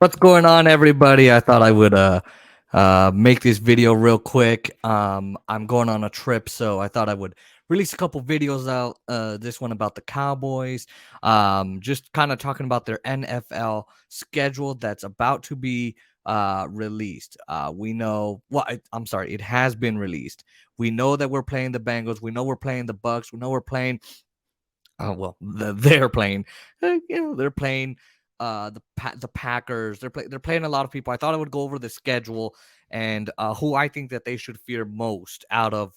What's going on, everybody? I thought I would make this video real quick. I'm going on a trip, so I thought I would release a couple videos out. This one about the Cowboys. Just kind of talking about their NFL schedule that's about to be released. We know. Well, I'm sorry, it has been released. We know that we're playing the Bengals. We know we're playing the Bucks. We know we're playing. They're playing. They're playing the Packers. They're playing a lot of people. I thought I would go over the schedule and who I think that they should fear most out of.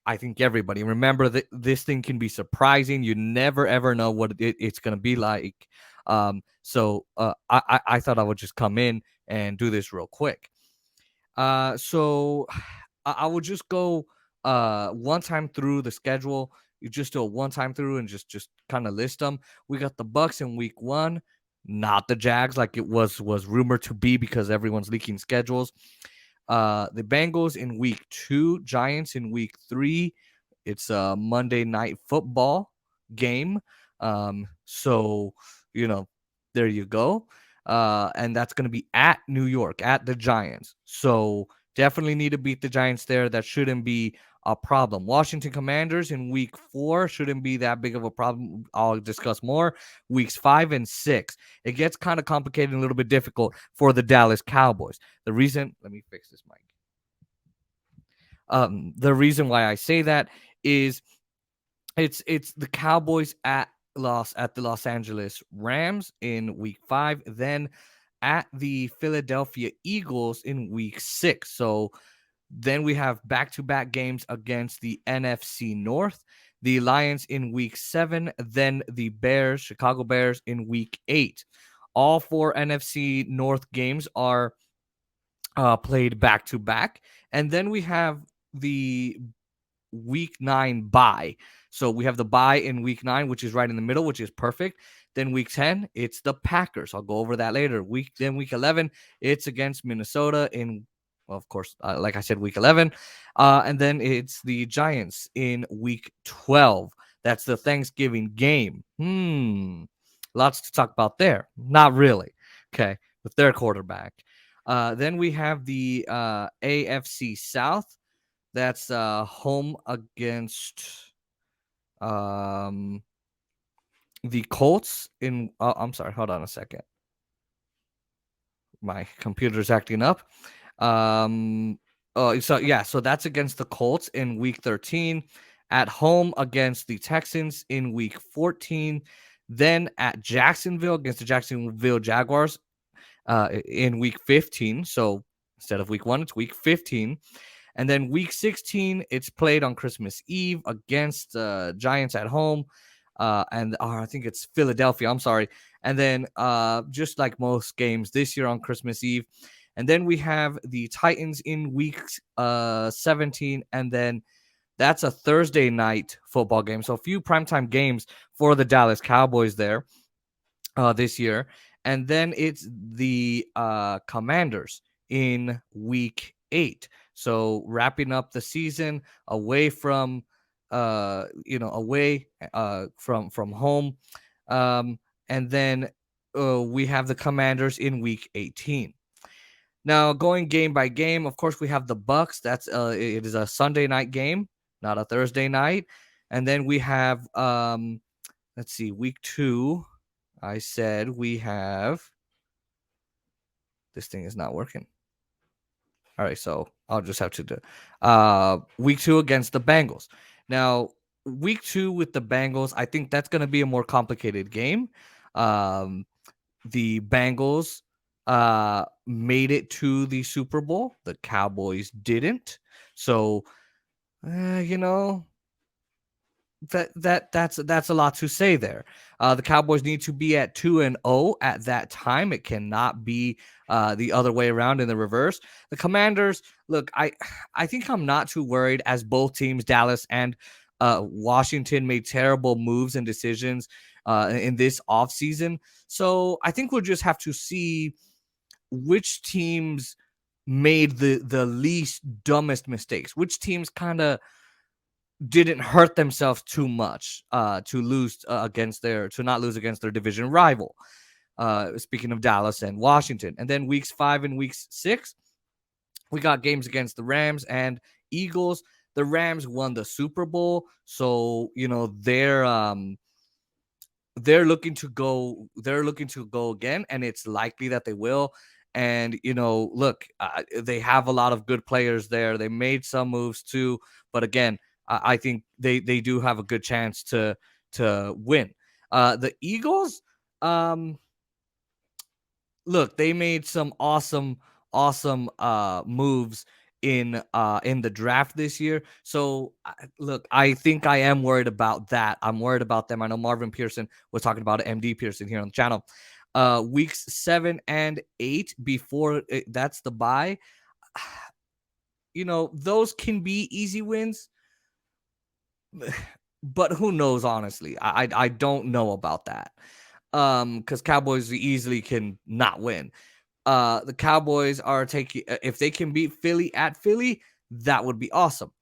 I think everybody. Remember that this thing can be surprising. You never ever know what it's going to be like. I thought I would just come in and do this real quick. So I would just go one time through the schedule. You just do a one time through and just kind of list them. We got the Bucks in week 1, not the Jags like it was rumored to be because everyone's leaking schedules. The Bengals in week 2, Giants in week 3. It's a Monday night football game. So there you go. And that's going to be at New York, at the Giants. So definitely need to beat the Giants there. That shouldn't be a problem. Washington Commanders in week 4 shouldn't be that big of a problem. I'll discuss more. Weeks 5 and 6. It gets kind of complicated and a little bit difficult for the Dallas Cowboys. The reason, let me fix this mic. The reason why I say that is it's the Cowboys at the Los Angeles Rams in week 5, then at the Philadelphia Eagles in week 6. So then we have back-to-back games against the NFC North, the Lions in week 7, then the Bears, Chicago Bears in week 8. All 4 NFC North games are played back-to-back. And then we have the week 9 bye. So we have the bye in week 9, which is right in the middle, which is perfect. Then week 10, it's the Packers. I'll go over that later. Week 11, it's against Minnesota in, well, of course, like I said, week 11. And then it's the Giants in week 12. That's the Thanksgiving game. Lots to talk about there. Not really. Okay, with their quarterback. Then we have the AFC South. That's home against the Colts in. I'm sorry. Hold on a second. My computer's acting up. So that's against the Colts in week 13. At home against the Texans in week 14. Then at Jacksonville against the Jacksonville Jaguars in week 15. So instead of week 1, it's week 15. And then week 16, it's played on Christmas Eve against Giants at home. I think it's Philadelphia. I'm sorry. And then just like most games this year on Christmas Eve. And then we have the Titans in week 17. And then that's a Thursday night football game. So a few primetime games for the Dallas Cowboys there this year. And then it's the Commanders in week 8. So wrapping up the season away from away from home. And then we have the Commanders in week 18. Now going game by game, of course we have the Bucks. That's it is a Sunday night game, not a Thursday night. And then we have let's see, week 2. I said we have, this thing is not working. All right, so I'll just have to do week 2 against the Bengals. Now, week 2 with the Bengals, I think that's going to be a more complicated game. The Bengals made it to the Super Bowl. The Cowboys didn't. So, that's a lot to say there. The Cowboys need to be at 2-0 at that time. It cannot be the other way around in the reverse. The Commanders, look, I think I'm not too worried as both teams, Dallas and Washington, made terrible moves and decisions in this offseason. So I think we'll just have to see which teams made the least dumbest mistakes, which teams kind of didn't hurt themselves too much to not lose against their division rival. Speaking of Dallas and Washington. And then weeks 5 and weeks 6, we got games against the Rams and Eagles. The Rams won the Super Bowl, so they're looking to go. They're looking to go again, and it's likely that they will. And look, they have a lot of good players there. They made some moves too, but again, I think they do have a good chance to win. The Eagles, look, they made some awesome moves in the draft this year. So look, I think I am worried about that. I'm worried about them. I know Marvin Pearson was talking about it, MD Pearson here on the channel. Weeks 7 and 8 before that's the bye. Those can be easy wins, but who knows? Honestly, I don't know about that. Because Cowboys easily can not win. The Cowboys are taking, if they can beat Philly at Philly, that would be awesome.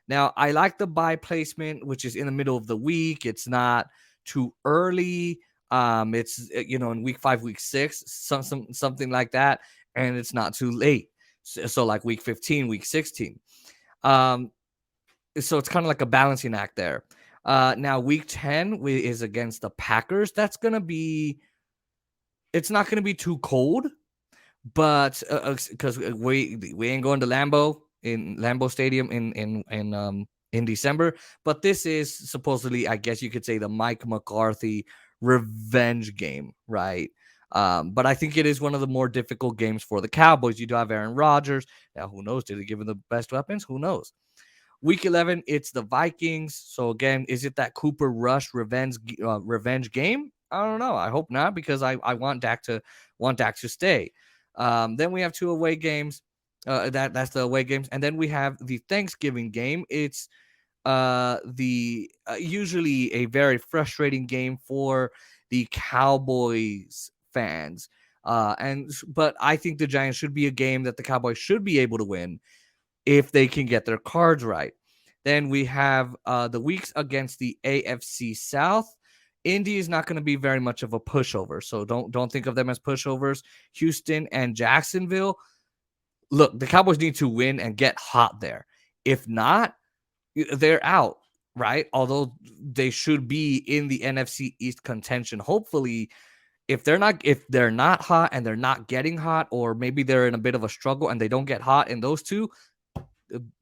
Now, I like the bye placement, which is in the middle of the week. It's not too early. It's in week 5, week 6, something like that, and it's not too late. So like week 15, week 16. So it's kind of like a balancing act there. Now week 10 is against the Packers. It's not going to be too cold, but because we ain't going to Lambeau Stadium in December. But this is supposedly, I guess you could say, the Mike McCarthy revenge game, right? But I think it is one of the more difficult games for the Cowboys. You do have Aaron Rodgers. Now, who knows? Did they give him the best weapons? Who knows? Week 11, it's the Vikings. So again, is it that Cooper Rush revenge game? I don't know. I hope not, because I want Dak to stay. Then we have 2 away games. That's the away games, and then we have the Thanksgiving game. It's the usually a very frustrating game for the Cowboys fans. But I think the Giants should be a game that the Cowboys should be able to win if they can get their cards right. Then we have the weeks against the AFC South. Indy is not going to be very much of a pushover, so don't think of them as pushovers. Houston and Jacksonville. Look, the Cowboys need to win and get hot there. If not, they're out, right? Although they should be in the NFC East contention. Hopefully, if they're not hot and they're not getting hot, or maybe they're in a bit of a struggle and they don't get hot in those two,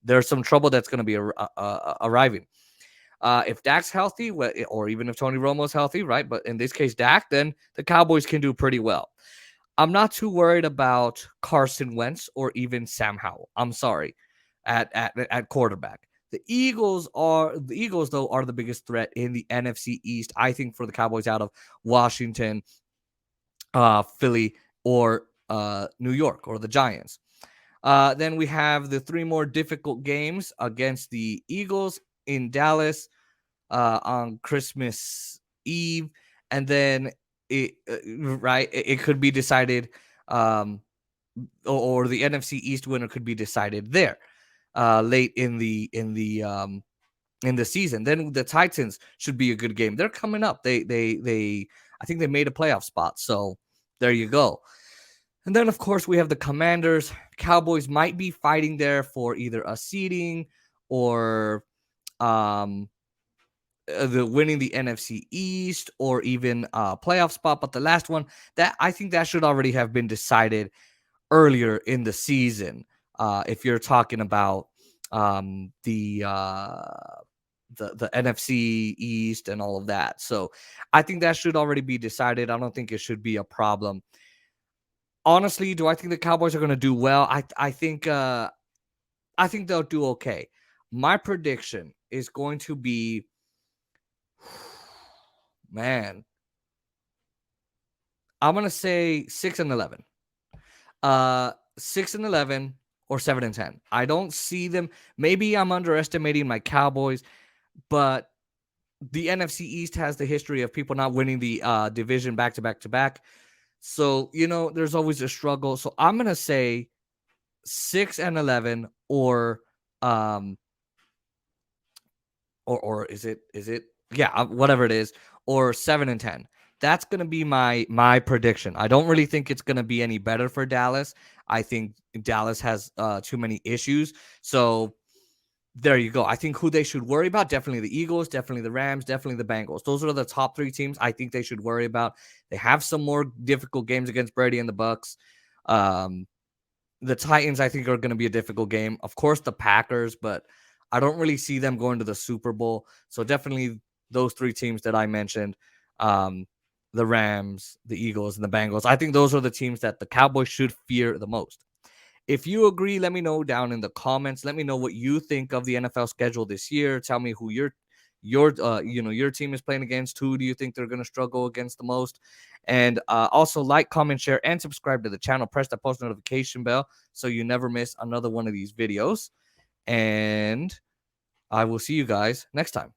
there's some trouble that's going to be arriving. If Dak's healthy, or even if Tony Romo's healthy, right? But in this case, Dak, then the Cowboys can do pretty well. I'm not too worried about Carson Wentz or even Sam Howell. I'm sorry, at quarterback. The Eagles, though, are the biggest threat in the NFC East, I think, for the Cowboys out of Washington, Philly, or New York, or the Giants. Then we have the 3 more difficult games against the Eagles in Dallas on Christmas Eve, and then it could be decided, or the NFC East winner could be decided there late in the season. Then the Titans should be a good game. They're coming up. They I think they made a playoff spot. So there you go. And then, of course, we have the Commanders. Cowboys might be fighting there for either a seeding or the winning the NFC East, or even a playoff spot. But the last one, that I think that should already have been decided earlier in the season. If you're talking about the NFC East and all of that. So I think that should already be decided. I don't think it should be a problem. Honestly, do I think the Cowboys are going to do well? I think they'll do okay. My prediction is going to be, man, I'm going to say 6-11. 6-11 or 7-10. I don't see them. Maybe I'm underestimating my Cowboys, but the NFC East has the history of people not winning the division back to back to back. So, there's always a struggle. So I'm going to say 6-11, or is it, yeah, whatever it is, or 7-10. That's going to be my prediction. I don't really think it's going to be any better for Dallas. I think Dallas has too many issues. So there you go. I think who they should worry about, definitely the Eagles, definitely the Rams, definitely the Bengals. Those are the top 3 teams I think they should worry about. They have some more difficult games against Brady and the Bucks. The Titans, I think, are going to be a difficult game. Of course, the Packers, but I don't really see them going to the Super Bowl. So definitely those 3 teams that I mentioned, um, the Rams, the Eagles, and the Bengals. I think those are the teams that the Cowboys should fear the most. If you agree, let me know down in the comments. Let me know what you think of the NFL schedule this year. Tell me who your team is playing against. Who do you think they're going to struggle against the most? And also like, comment, share, and subscribe to the channel. Press that post notification bell so you never miss another one of these videos. And I will see you guys next time.